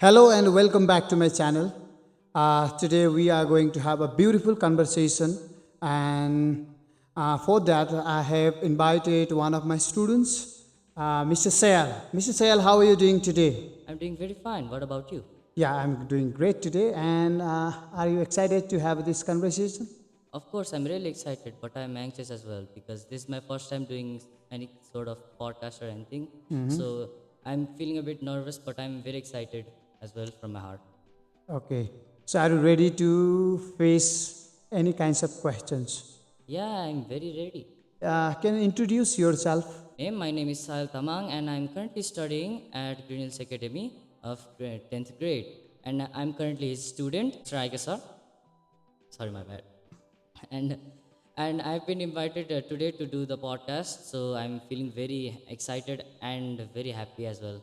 Hello and welcome back to my channel. Today we are going to have a beautiful conversation, and for that I have invited one of my students, Mr. Sayal. Mr. Sayal, how are you doing today? I'm doing very fine. What about you? Yeah, I'm doing great today. And are you excited to have this conversation? Of course, I'm really excited, but I'm anxious as well because this is my first time doing any sort of podcast or anything. So I'm feeling a bit nervous, but I'm very excited as well from my heart. Okay. So are you ready to face any kinds of questions? Yeah, I'm very ready. Can you introduce yourself? My name is Sahil Tamang, and I'm currently studying at Green Hills Academy of 10th grade. And I'm currently a student. Strike, sir. Sorry, my bad. and and I've been invited today to do the podcast, so I'm feeling very excited and very happy as well.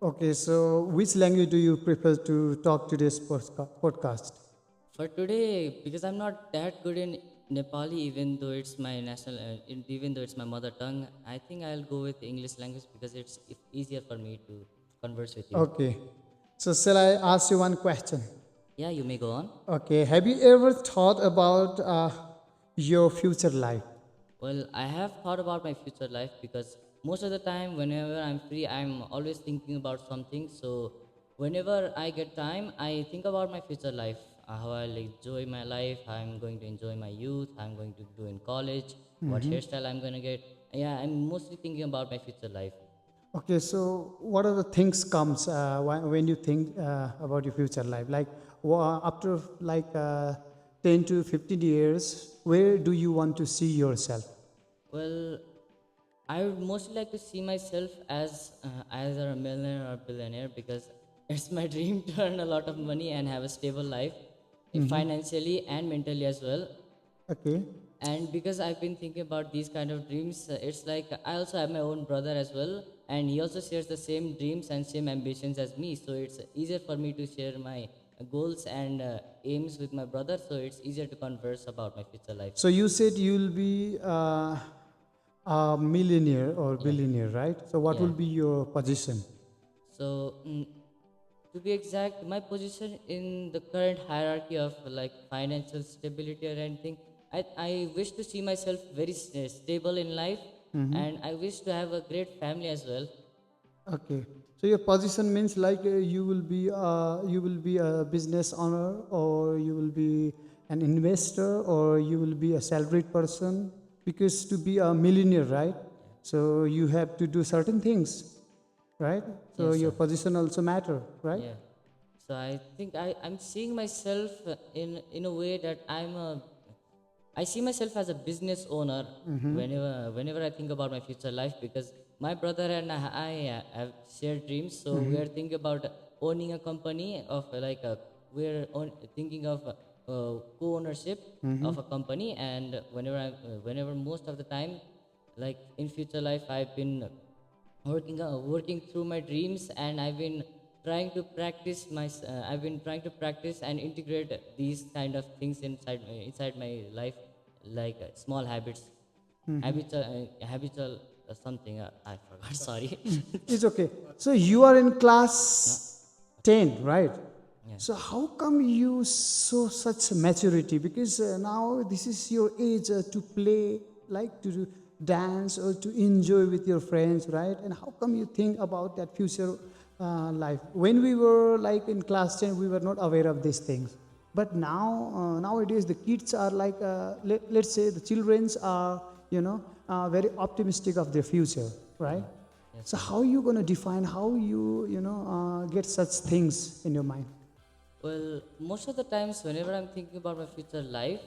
Okay, so which language do you prefer to talk to this podcast? For today, because I'm not that good in Nepali, even though it's my even though it's my mother tongue, I think I'll go with English language because it's easier for me to converse with you. Okay, so shall I ask you one question? Yeah, you may go on. Okay, have you ever thought about your future life? Well, I have thought about my future life because most of the time, whenever I'm free, I'm always thinking about something. So, whenever I get time, I think about my future life, how I'll enjoy my life, how I'm going to enjoy my youth, how I'm going to do in college, what hairstyle I'm going to get. Yeah, I'm mostly thinking about my future life. Okay, so what are the things comes when you think about your future life? Like after 10 to 15 years, where do you want to see yourself? Well, I would mostly like to see myself as either a millionaire or billionaire because it's my dream to earn a lot of money and have a stable life, financially and mentally as well. Okay, And because I've been thinking about these kind of dreams, it's like I also have my own brother as well, and he also shares the same dreams and same ambitions as me. So it's easier for me to share my goals and aims with my brother. So it's easier to converse about my future life. so you said you'll be a millionaire or Yeah, billionaire, right? So what yeah. will be your position? So to be exact, my position in the current hierarchy of like financial stability or anything, I wish to see myself very stable in life, and I wish to have a great family as well. Okay. So your position means like you will be a business owner, or you will be an investor, or you will be a salaried person, because to be a millionaire, right? So you have to do certain things, right? So Yes, your sir. position also matter, right? Yeah. So I think I'm seeing myself in a way that I see myself as a business owner whenever I think about my future life because my brother and I have shared dreams. So we are thinking about owning a company of thinking of co-ownership of a company. And whenever most of the time, like in future life, I've been working through my dreams, and I've been trying to practice and integrate these kind of things inside my life, like small habitual something I forgot. Sorry. It's okay. So you are in No. class 10, right? Yeah. So how come you show such maturity? Because now this is your age to play, like to dance or to enjoy with your friends, right? And how come you think about that future life? When we were like in class 10, we were not aware of these things. But now, nowadays, the kids are like, let's say the childrens are, very optimistic of their future, right? Yes, So sir. how you going to define how get such things in your mind? Well, most of the times, whenever I'm thinking about my future life,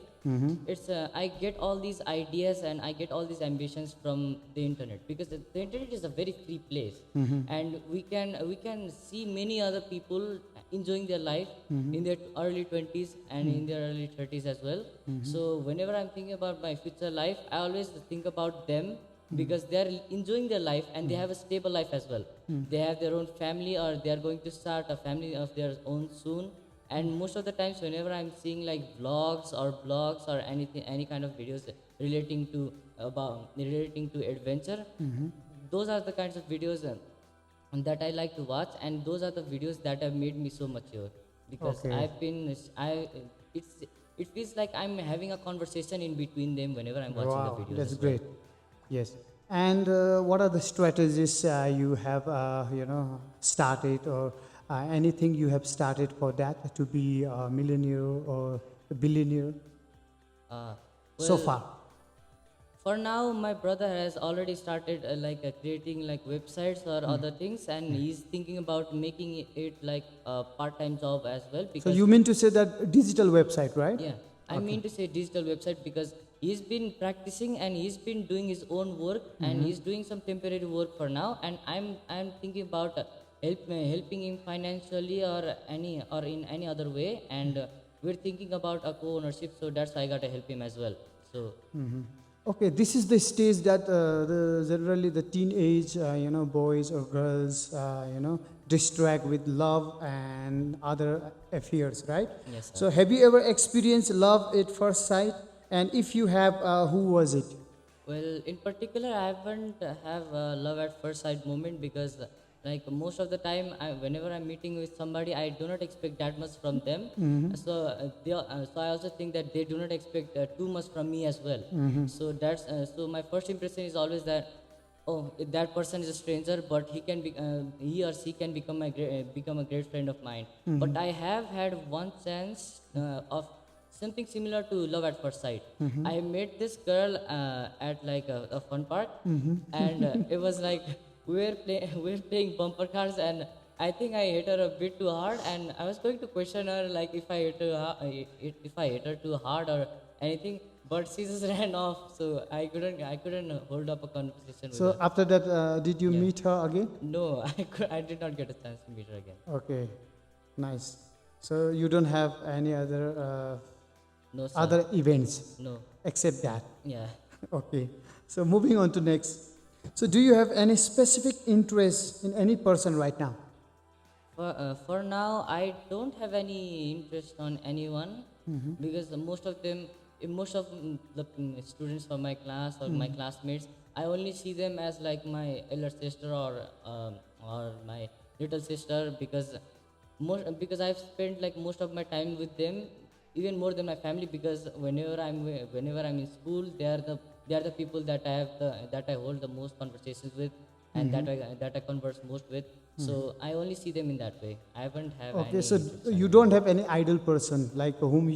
it's I get all these ideas and I get all these ambitions from the internet because the internet is a very free place, and we can see many other people enjoying their life in their early 20s and in their early 30s as well. So whenever I'm thinking about my future life, I always think about them because they are enjoying their life and they have a stable life as well. They have their own family or they are going to start a family of their own soon. And most of the times whenever I'm seeing like vlogs or blogs or anything, any kind of videos relating to relating to adventure, those are the kinds of videos that I like to watch, and those are the videos that have made me so mature because Okay. it's it feels like I'm having a conversation in between them whenever I'm watching the Wow, videos that's as well. great. Yes. And what are the strategies you have, started, or anything you have started for that to be a millionaire or a billionaire Uh, so well, far? for now, my brother has already started creating like websites or other things, and he's thinking about making it like a part-time job as well So because you mean to say that digital website, right? yeah, I Okay. mean to say digital website because he's been practicing and he's been doing his own work and he's doing some temporary work for now, and I'm thinking about helping him financially or in any other way, and we're thinking about a co-ownership, so that's why I gotta help him as well. So Okay, this is the stage that generally the teenage, boys or girls, distract with love and other affairs, right? yes, sir. So, have you ever experienced love at first sight? And if you have, who was it? Well, in particular, I haven't have a love at first sight moment because, like most of the time, whenever I'm meeting with somebody, I do not expect that much from them. So I also think that they do not expect too much from me as well. So my first impression is always that, oh, that person is a stranger, but he or she can become a great friend of mine. But I have had one chance of something similar to love at first sight. I met this girl at like a fun park, and it was like we were playing bumper cars, and I think I hit her a bit too hard, and I was going to question her like if I hit her if I hit her too hard or anything, but she just ran off, so I couldn't hold up a conversation with So, her. after that, did you Yeah. meet her again? No, I did not get a chance to meet her again. Okay, nice. So, you don't have any No, sir. other events No. except that. Yeah. Okay. So moving on to next. So do you have any specific interest in any person right now? For now, I don't have any interest on anyone because most of the students from my class or my classmates, I only see them as like my elder sister or my little sister because I've spent like most of my time with them, even more than my family because whenever I'm in school, they are the people that I hold the most conversations with and that I converse most with. So I only see them in that way. I haven't have Okay, any so interest on you anyone. don't have any idol person like whom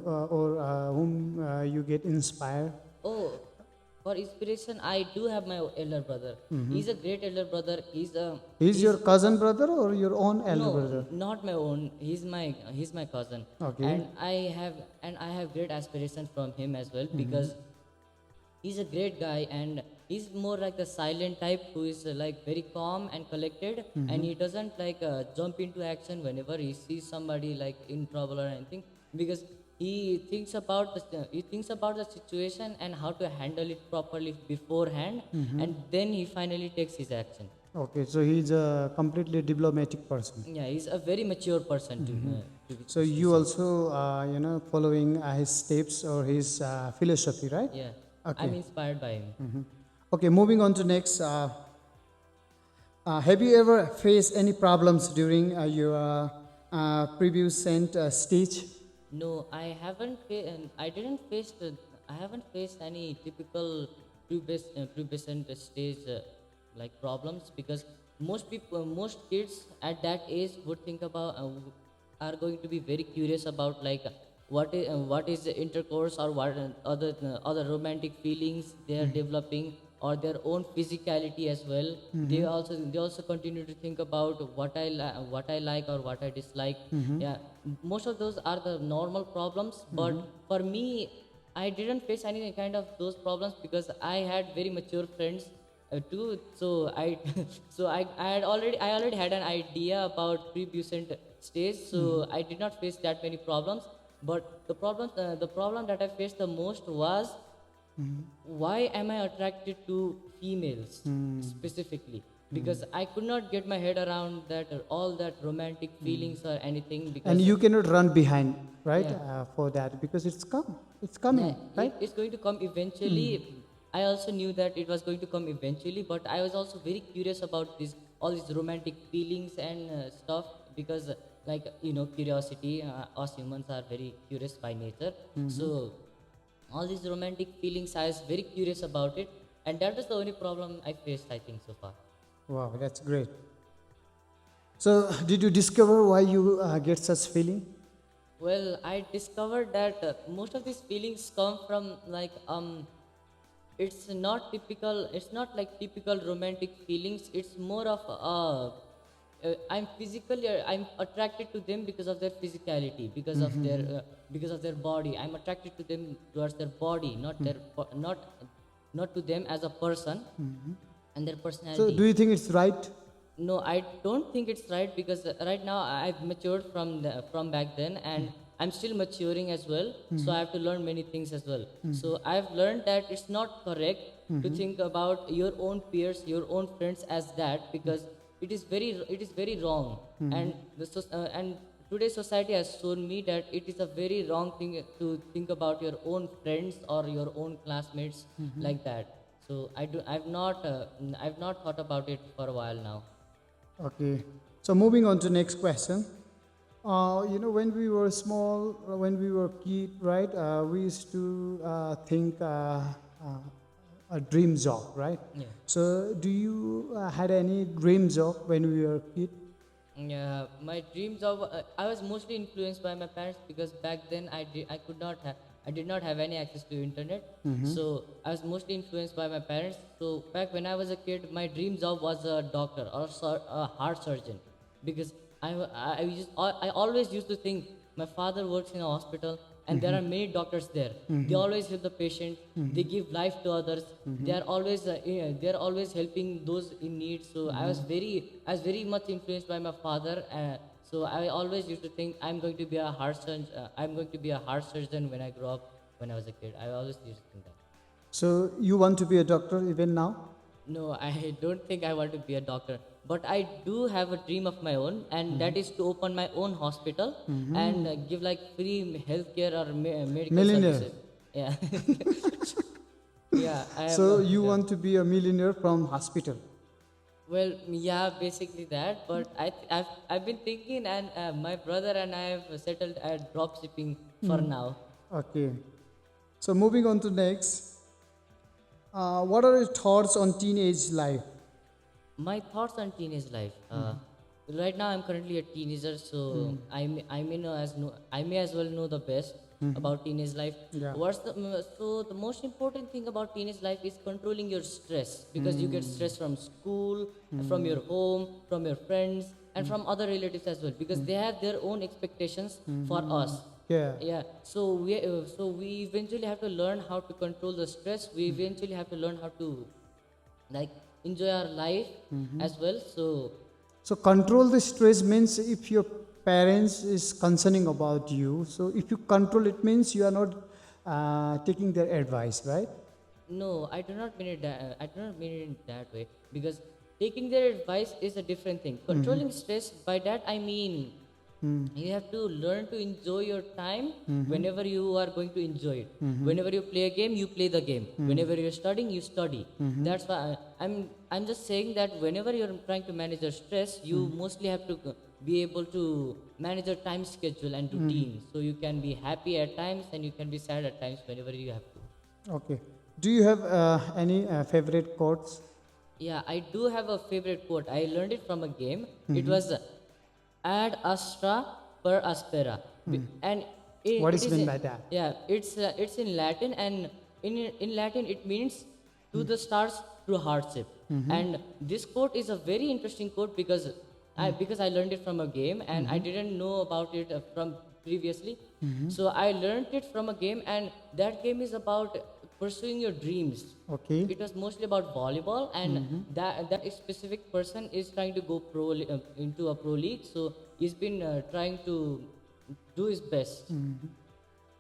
or whom you get inspired. Oh, for inspiration, I do have my elder brother. He's a great elder brother. He's He's your cousin brother or your own elder no, brother? not my own. He's my cousin, Okay. and I have great aspirations from him as well because he's a great guy and he's more like the silent type who is like very calm and collected, and he doesn't jump into action whenever he sees somebody like in trouble or anything because he thinks about the situation and how to handle it properly beforehand, and then he finally takes his action. Okay, so he's a completely diplomatic person. Yeah, he's a very mature person So to you say. also, following his steps or his philosophy, right? Yeah, Okay. I'm inspired by him. Okay, moving on to next. Have you ever faced any problems during your previous sent stage? No, I didn't face I haven't faced any typical pubescent stage like problems because most kids at that age would think about are going to be very curious about like what is the intercourse or what other romantic feelings they are developing or their own physicality as well. They also continue to think about what I like or what I dislike. Yeah, most of those are the normal problems, but for me, I didn't face any kind of those problems because I had very mature friends too. So I I already had an idea about prepubescent stage, so I did not face that many problems. But the problem that I faced the most was why am I attracted to females specifically? Because I could not get my head around that or all that romantic feelings or anything And because you cannot run behind, right, yeah. for that because it's Yeah, coming, right? it's going to come eventually. I also knew that it was going to come eventually, but I was also very curious about this all these romantic feelings and stuff, because like curiosity, us humans are very curious by nature. So all these romantic feelings, I was very curious about it, and that was the only problem I faced, I think, so far. Wow, that's great. So, did you discover why you get such feeling? Well, I discovered that most of these feelings come from like it's not typical. It's not like typical romantic feelings. It's more of I'm attracted to them because of their physicality, because of their body. I'm attracted to them towards their body, not to them as a person and their So, personality. do you think it's right? No, I don't think it's right, because right now I've matured from back then, and I'm still maturing as well. So I have to learn many things as well. So I've learned that it's not correct to think about your own peers, your own friends as that, because it is very wrong. And today's society has shown me that it is a very wrong thing to think about your own friends or your own classmates like that. So I've not thought about it for a while now. Okay. So moving on to next question. When we were small, when we were kid, right? We used to think a dream job, right? Yeah. So do you had any dream job when we were kid? Yeah, my dreams of I was mostly influenced by my parents, because back then I did not have any access to internet. So I was mostly influenced by my parents. So back when I was a kid, my dream job was a doctor or a heart surgeon, because I always used to think my father works in a hospital, and there are many doctors there. They always help the patient. They give life to others. They are always helping those in need. So I was very much influenced by my father. So I always used to think I'm going to be a heart surgeon. I'm going to be a heart surgeon when I grow up. When I was a kid, I always used to think that. So you want to be a doctor even now? No, I don't think I want to be a doctor. But I do have a dream of my own, and that is to open my own hospital and give like free healthcare or medical Millionaire. services. Yeah. Yeah, I have. So you want to be a millionaire from hospital? Well, yeah, basically that. But I've been thinking, and my brother and I have settled at drop shipping for now. Okay. So moving on to next. What are your thoughts on teenage life? My thoughts on teenage life. Right now, I'm currently a teenager, so I may as well know the best about teenage life. Yeah. So the most important thing about teenage life is controlling your stress, because you get stress from school, from your home, from your friends, and from other relatives as well, because they have their own expectations for us. Yeah. Yeah, so we eventually have to learn how to control the stress. We eventually have to learn how to like enjoy our life as well. So So control the stress means if your parents is concerning about you. So if you control it means you are not taking their advice, right? no, I do not mean it that I do not mean it in that way, because taking their advice is a different thing. Controlling stress, by that I mean you have to learn to enjoy your time whenever you are going to enjoy it. Whenever you play a game, you play the game. Whenever you're studying, you study. That's why I'm just saying that whenever you're trying to manage your stress, you mostly have to be able to manage your time schedule and routine, so you can be happy at times and you can be sad at times whenever you have to. Okay. Do you have any favorite quotes? Yeah, I do have a favorite quote. I learned it from a game. It was ad astra per aspera. And What it is is meant by that? yeah, it's in Latin, and in Latin it means to the stars through hardship. And this quote is a very interesting quote, because I learned it from a game, and I didn't know about it from previously. So I learned it from a game, and that game is about pursuing your dreams. Okay. It was mostly about volleyball, and that specific person is trying to go into a pro league. So he's been trying to do his best.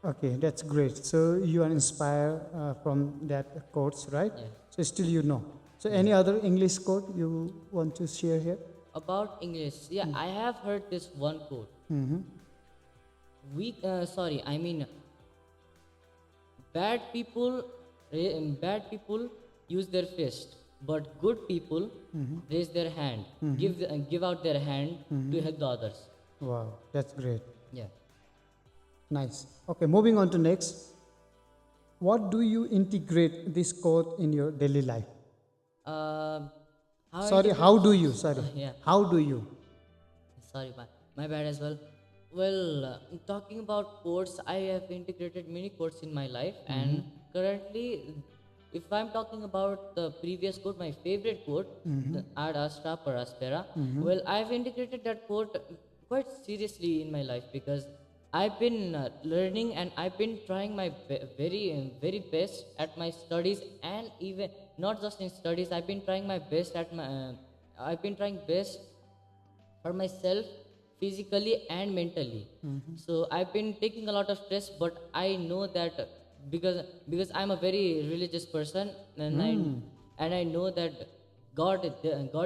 Okay, that's great. So you are inspired from that quotes, right? Yeah. So still you know. So any other English quote you want to share here? About English, yeah, I have heard this one quote. Sorry, I mean, bad people, bad people use their fist, but good people raise their hand, give out their hand to help the others. Wow, that's great. Yeah. Nice. Okay, moving on to next. What do you integrate this quote in your daily life? Um, how I Sorry, integrate- how do you? Sorry. Yeah. How do you? Sorry, my bad as well. Well, talking about quotes, I have integrated many quotes in my life, and currently, if I'm talking about the previous quote, my favorite quote, the Ad Astra per Aspera, well, I've integrated that quote quite seriously in my life because I've been learning and I've been trying my very best at my studies, and even not just in studies, I've been trying my best at my. I've been trying best for myself physically and mentally. So I've been taking a lot of stress, but I know that because I'm a very religious person, and I know that God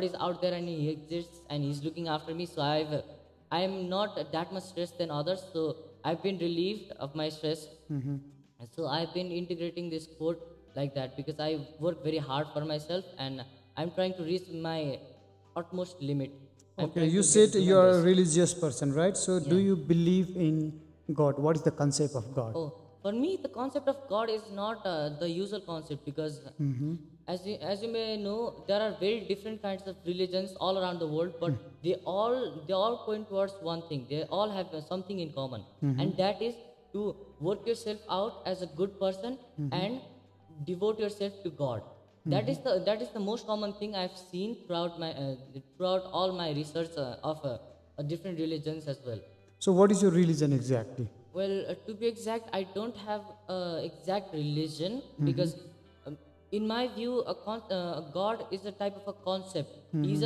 is out there and he exists and he's looking after me. So I'm not that much stressed than others, so I've been relieved of my stress. And so I've been integrating this quote like that because I work very hard for myself and I'm trying to reach my utmost limit. I'm Okay, trying you to said do my you are a best. religious person, right? So, do Yeah. you believe in God? What is the concept of God? Oh, for me, the concept of God is not the usual concept because, as you may know, there are very different kinds of religions all around the world, but they all point towards one thing. They all have something in common, and that is to work yourself out as a good person and devote yourself to God. That is the most common thing I've seen throughout all my research of different religions as well. So, what is your religion exactly? Well, to be exact, I don't have exact religion because, in my view, a God is a type of a concept. He's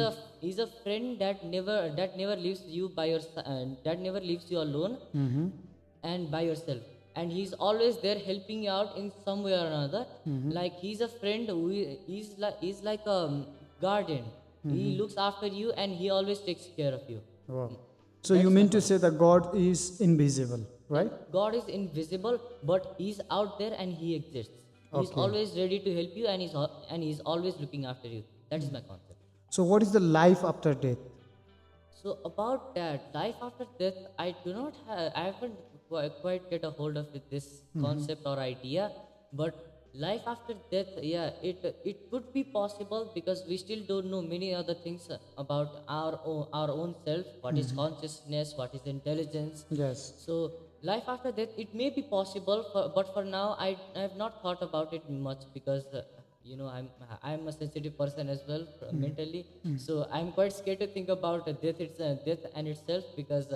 a friend that never leaves you that never leaves you alone and by yourself. And he's always there helping you out in some way or another. Like he's a friend he's like a guardian. He looks after you and he always takes care of you. Wow. So, That you is my mean to concept. say that God is invisible, right? God is invisible, but He's out there and He exists. He's Okay. always ready to help you, and He's always looking after you. That is my concept. So, what is the life after death? So about that, life after death, I haven't quite get a hold of with this concept or idea. But life after death, yeah, it could be possible because we still don't know many other things about our own self. What is consciousness? What is intelligence? Yes. So life after death, it may be possible, but for now, I have not thought about it much because I'm a sensitive person as well mentally. So I'm quite scared to think about death and itself because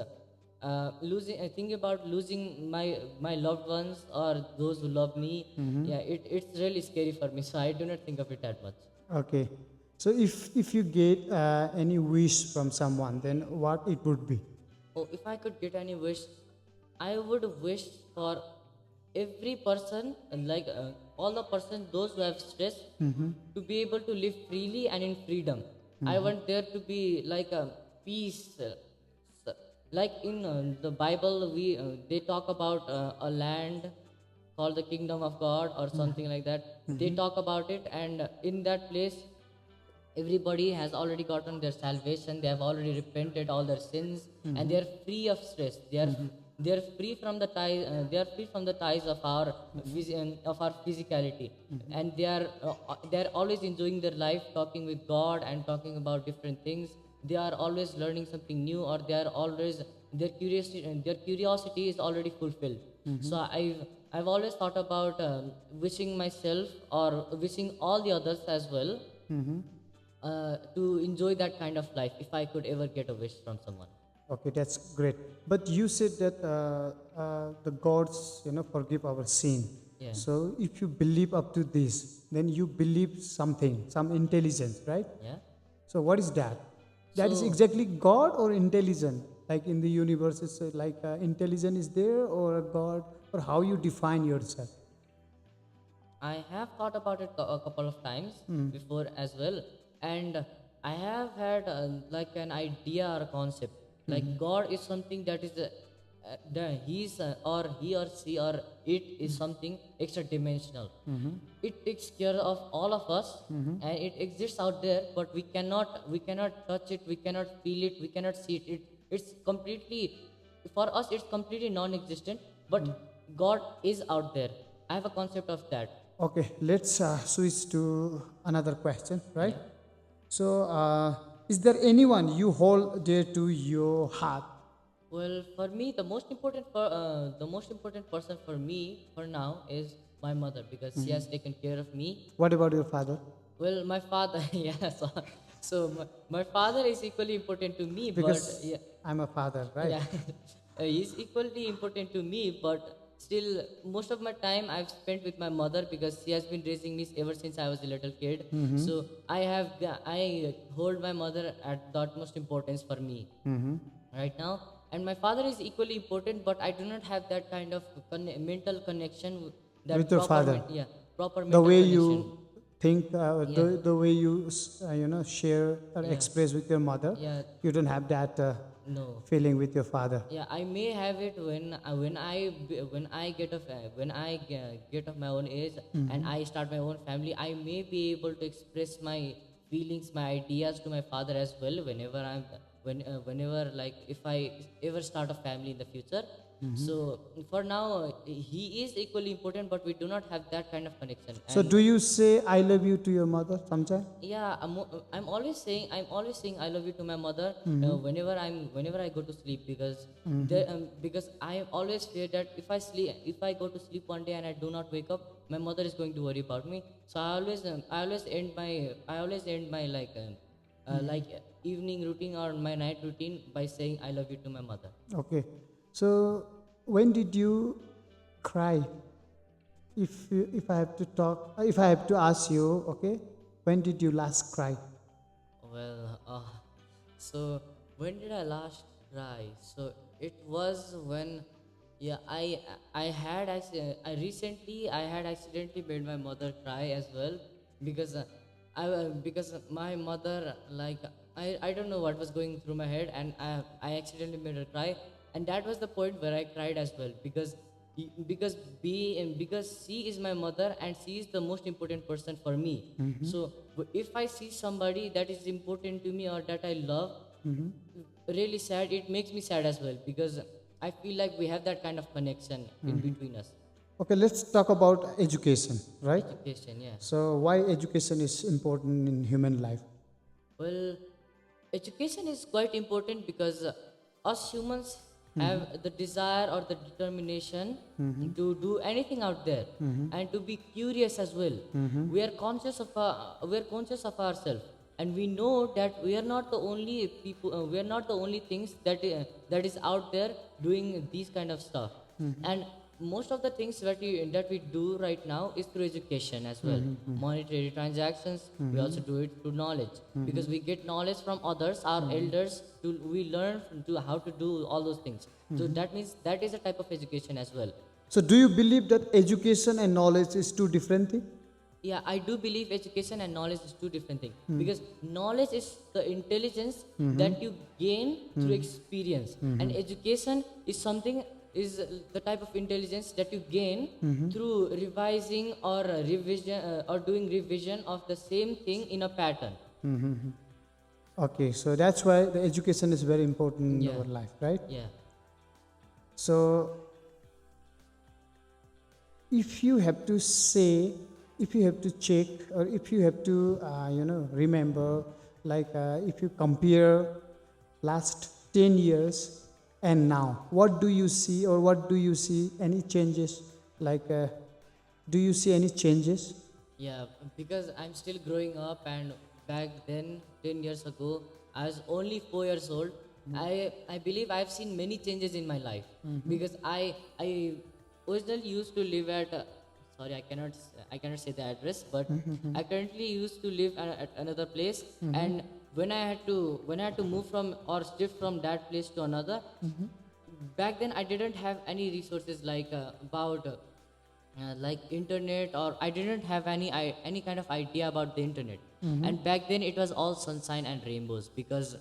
thinking about losing my loved ones or those who love me. Yeah, it's really scary for me. So I do not think of it that much. Okay. So, if you get any wish from someone, then what it would be? Oh, if I could get any wish, I would wish for every person, like all the persons, those who have stress, to be able to live freely and in freedom. I want there to be like a peace. Like in the Bible, they talk about a land called the kingdom of God or something like that. They talk about it, and in that place, everybody has already gotten their salvation. They have already repented all their sins, and they are free of stress. They are free from the ties. They are free from the ties of our physicality, and they are always enjoying their life, talking with God and talking about different things. They are always learning something new, or they are always their curiosity is already fulfilled. So I've always thought about wishing myself or wishing all the others as well to enjoy that kind of life if I could ever get a wish from someone. Okay, that's great. But you said that the gods, forgive our sin. Yeah. So, if you believe up to this, then you believe something, some intelligence, right? Yeah. So, what is that? That is So exactly God or intelligent? Like in the universe, it's like intelligence is there or a God, or how you define yourself? I have thought about it a couple of times before as well, and I have had like an idea or a concept. Like God is something that is or he or she or it is something extra dimensional. It takes care of all of us, and it exists out there, but we cannot touch it, we cannot feel it, we cannot see it. It's completely, for us it's completely non-existent, but God is out there. I have a concept of that. Okay, let's switch to another question, right? So, is there anyone you hold dear to your heart? Well, for me, the most important person for me for now is my mother, because she has taken care of me. What about your father? Well, my father, yeah. So my father is equally important to me, but Because yeah, I'm a father, right? yeah, he's equally important to me. But still, most of my time I've spent with my mother, because she has been raising me ever since I was a little kid. So I hold my mother at the utmost importance for me right now. And my father is equally important, but I do not have that kind of mental connection, With that your proper father. proper The mental way connection. you think, Yeah. the way you, share or Yeah. express with your mother, Yeah. you don't have that No. feeling with your father. Yeah, I may have it when I get of my own age, and I start my own family. I may be able to express my feelings, my ideas to my father as well. Whenever, like, if I ever start a family in the future. So for now, he is equally important, but we do not have that kind of connection. So, And do you say "I love you" to your mother sometime? yeah, I'm always saying I love you to my mother, whenever I go to sleep, because I always fear that if I go to sleep one day and I do not wake up, my mother is going to worry about me. So I always end my evening routine or my night routine by saying I love you to my mother. Okay. So, when did you cry? If I have to talk, if I have to ask you, okay, when did you last cry? Well, so when did I last cry? So it was when, yeah, I recently I had accidentally made my mother cry as well, because because my mother, like, I don't know what was going through my head, and I accidentally made her cry, and that was the point where I cried as well, because because she is my mother, and she is the most important person for me. So if I see somebody that is important to me or that I love really sad, it makes me sad as well, because I feel like we have that kind of connection in between us. Okay, let's talk about education, right? Education, yeah. So, why education is important in human life? Well, education is quite important because us humans have the desire or the determination to do anything out there, and to be curious as well. We are conscious of ourselves, and we know that we are not the only people. We are not the only things that is out there doing these kind of stuff. And most of the things that we do right now is through education as well. Monetary transactions, we also do it through knowledge, because we get knowledge from others, our elders, we learn to how to do all those things. So that means that is a type of education as well. So, do you believe that education and knowledge is two different things? Yeah, I do believe education and knowledge is two different things, because knowledge is the intelligence that you gain through experience, and education is the type of intelligence that you gain through revising or revision or doing revision of the same thing in a pattern. Okay, so that's why the education is very important in Yeah. our life, right? Yeah. So, if you have to say, if you have to check, or if you have to, remember, like if you compare last 10 years and now, what do you see, or what do you see any changes? Like, do you see any changes? Yeah, because I'm still growing up, and back then, 10 years ago, I was only 4 years old. I believe I've seen many changes in my life, because I originally used to live at sorry, I cannot say the address, but I currently used to live at another place, and when I had to move from or shift from that place to another, back then I didn't have any resources like internet, or I didn't have any kind of idea about the internet. And back then it was all sunshine and rainbows, because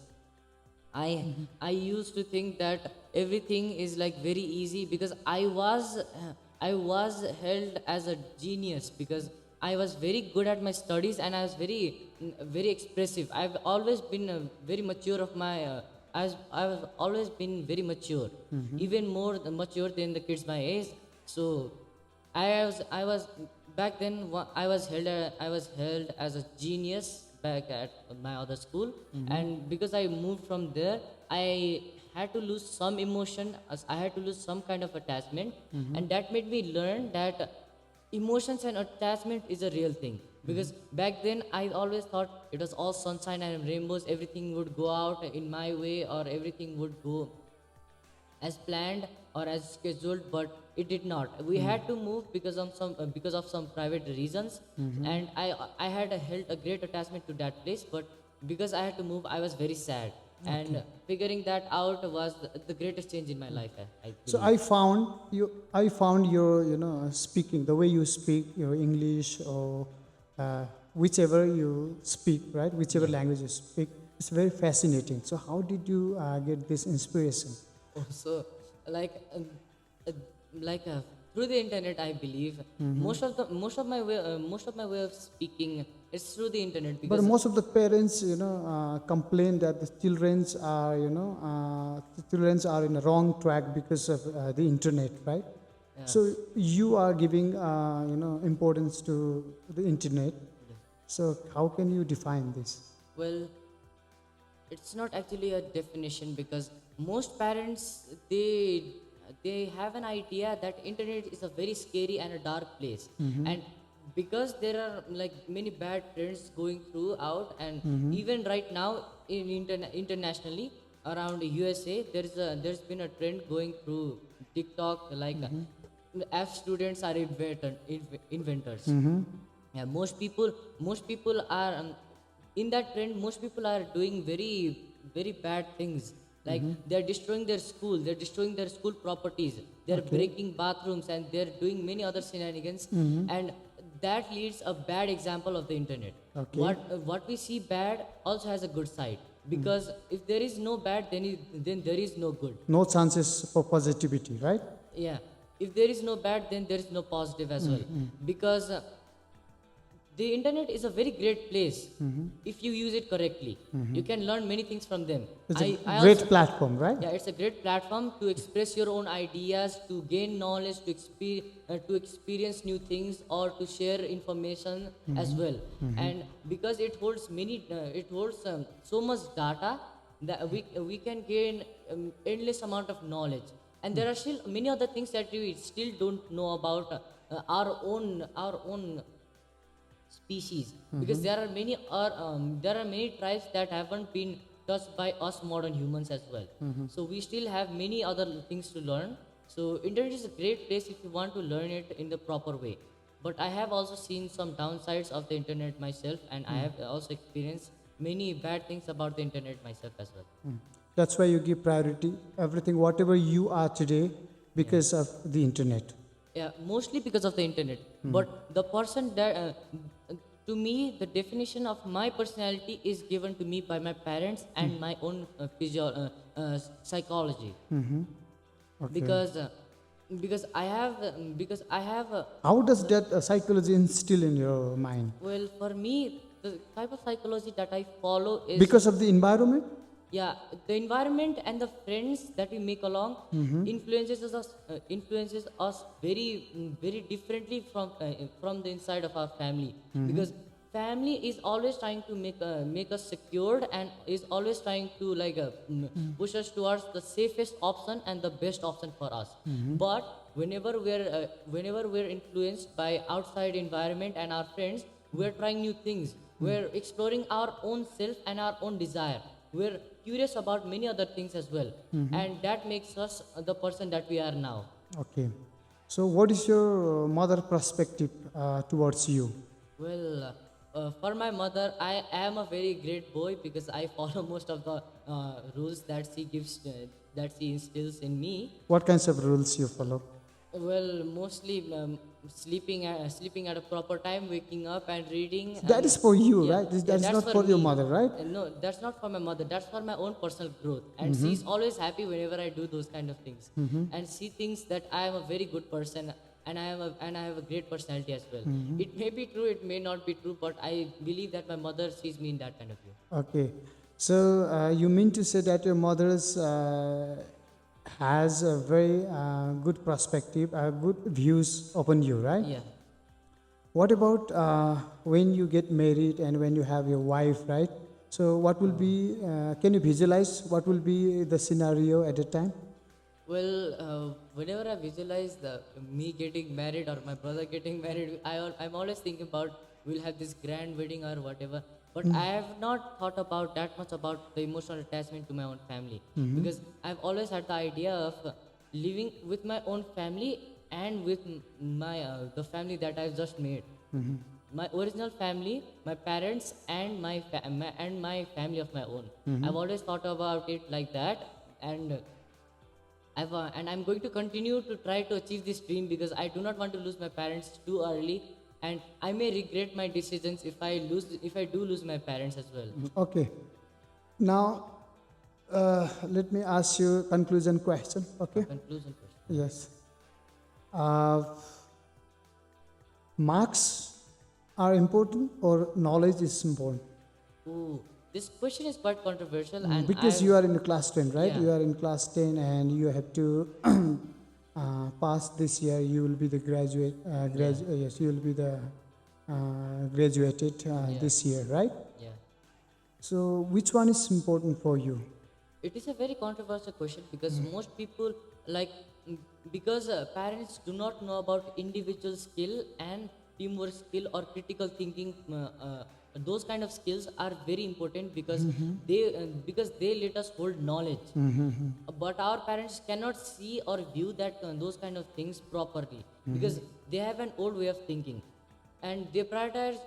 I used to think that everything is like very easy because I was held as a genius because I was very good at my studies and I was very expressive. I've always been very mature of my I was always been very mature, even more mature than the kids my age. So I was back then. I was held as a genius back at my other school, and because I moved from there, I had to lose some emotion. I had to lose some kind of attachment, and that made me learn that emotions and attachment is a real thing. Because back then I always thought it was all sunshine and rainbows. Everything would go out in my way, or everything would go as planned or as scheduled, but it did not. We had to move because of some private reasons, and I had held a great attachment to that place. But because I had to move, I was very sad, and figuring that out was the greatest change in my life. I So believe. I found your, speaking, the way you speak, your English or whichever you speak, right? Whichever language you speak, it's very fascinating. So how did you get this inspiration? So, like, uh, like through the internet, I believe most of my way of speaking is through the internet But because most of the parents, complain that the childrens are, the childrens are in a wrong track because of the internet, right? yeah, So you are giving, importance to the internet. So how can you define this? well, it's not actually a definition because most parents they have an idea that internet is a very scary and a dark place, and because there are like many bad trends going throughout, and even right now internationally around USA there's been a trend going through TikTok, like app students are inventors. Yeah, most people are in that trend. Most people are doing very bad things, like they're destroying their school, they're destroying their school properties, they're Okay. breaking bathrooms, and they're doing many other shenanigans, and that leads a bad example of the internet. Okay. What we see bad also has a good side, because if there is no bad, then there is no good. No chances for positivity, right? Yeah, if there is no bad, then there is no positive as well, because the internet is a very great place if you use it correctly. You can learn many things from them. It's a I great also, platform, right? yeah, it's a great platform to express your own ideas, to gain knowledge, to experience new things, or to share information as well. And because it holds so much data that we can gain endless amount of knowledge. And there are still many other things that we still don't know about our own species, because there are many tribes that haven't been touched by us modern humans as well. So we still have many other things to learn. So internet is a great place if you want to learn it in the proper way, but I have also seen some downsides of the internet myself, and I have also experienced many bad things about the internet myself as well. That's why you give priority everything, whatever you are today, Yeah. because of the internet. Yeah, mostly because of the internet. But the person that to me, the definition of my personality is given to me by my parents and my own psychology, Okay. because because I have How does that psychology instill in your mind? well, for me, the type of psychology that I follow is, Because of the environment? yeah, the environment and the friends that we make along influences us very differently from the inside of our family, because family is always trying to make us secured, and is always trying to like push us towards the safest option and the best option for us. But whenever we're influenced by outside environment and our friends, we're trying new things, we're exploring our own self and our own desire, we're curious about many other things as well, and that makes us the person that we are now. Okay. So, what is your mother perspective towards you? Well, for my mother, I am a very great boy because I follow most of the rules that she gives, that she instills in me. What kinds of rules you follow? Well, mostly sleeping at a proper time, waking up and reading. That And is for you, yeah, right? yeah, That is that's not for your me. mother, right? No, that's not for my mother. That's for my own personal growth. And she's always happy whenever I do those kind of things. And she thinks that I am a very good person, and I have a great personality as well. It may be true, it may not be true, but I believe that my mother sees me in that kind of way. Okay. So you mean to say that your mother's has a very good perspective, good views upon you, right? Yeah. What about when you get married and when you have your wife, right? So what will be? Can you visualize what will be the scenario at the time? Well, whenever I visualize me getting married or my brother getting married, I'm always thinking about we'll have this grand wedding or whatever. But I have not thought about that much about the emotional attachment to my own family, because I've always had the idea of living with my own family and with my the family that I've just made. My original family, my parents, and my family of my own. I've always thought about it like that, and and I'm going to continue to try to achieve this dream because I do not want to lose my parents too early, and I may regret my decisions if I do lose my parents as well. Okay. Now, let me ask you a conclusion question. Okay. Conclusion question. Yes. Uh, marks are important or knowledge is important? Ooh, this question is quite controversial, and Because you are in class 10, right? Yeah. You are in class 10 and you have to pass this year. You will be the graduate. Yes, you will be the graduated this year, right? yeah. So, which one is important for you? It is a very controversial question because most people like because parents do not know about individual skill and teamwork skill or critical thinking. Those kind of skills are very important because they let us hold knowledge. But our parents cannot see or view that those kind of things properly because they have an old way of thinking, and they prioritize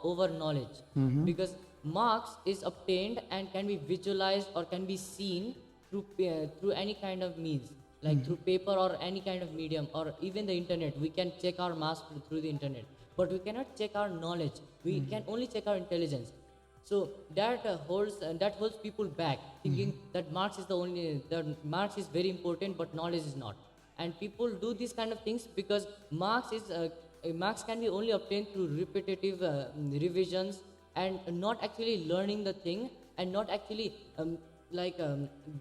over knowledge, because marks is obtained and can be visualized or can be seen through any kind of means, like through paper or any kind of medium or even the internet. We can check our marks through the internet, but we cannot check our knowledge. We can only check our intelligence. So that holds people back, thinking that marks is very important, but knowledge is not. And people do these kind of things because marks can be only obtained through repetitive revisions and not actually learning the thing and not actually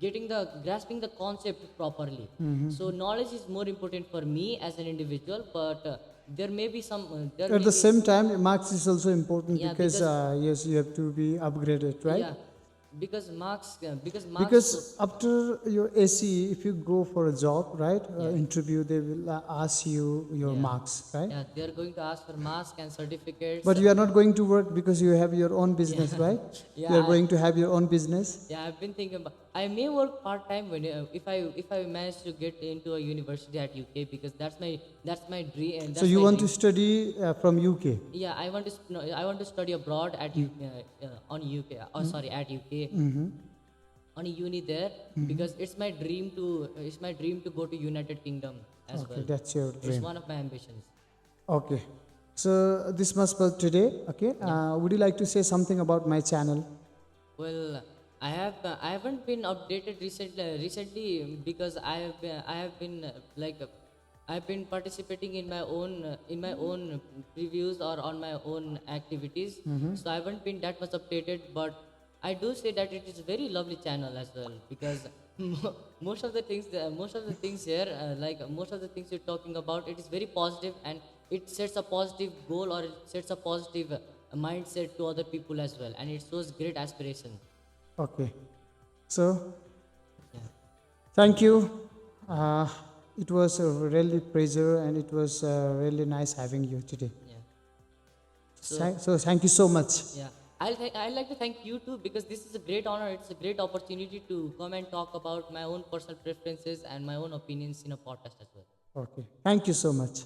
getting the grasping the concept properly. So knowledge is more important for me as an individual, but there may be some there At may the be same time, marks is also important Yeah, because because- yes, you have to be upgraded, right? yeah, because marks Because after your AC, if you go for a job, right, Yeah. interview, they will ask you your Yeah. marks, right? yeah, they are going to ask for marks and certificates. But you are not going to work because you have your own business, right? Yeah, You are going to have your own business. Yeah, I've been thinking about. I may work part time when if I manage to get into a university at UK, because that's my dream. And So that's you my want to dream. study from UK. Yeah, I want to study abroad at on UK. Oh, sorry, at UK. On a uni there, because it's my dream to go to United Kingdom as Okay, well. that's your It's dream. one of my ambitions. Okay. So this much for today. Okay. Would you like to say something about my channel? Well, I haven't been updated recently because I have been I've been participating in my own previews or on my own activities. So I haven't been that much updated, but I do say that it is a very lovely channel as well, because most of the things here, most of the things you're talking about, it is very positive, and it sets a positive goal, or it sets a positive mindset to other people as well, and it shows great aspiration. Okay. So Yeah, thank you. It was a really pleasure and it was really nice having you today. yeah. So So thank you so much. yeah, I'd like to thank you too, because this is a great honor. It's a great opportunity to come and talk about my own personal preferences and my own opinions in a podcast as well. Okay. Thank you so much.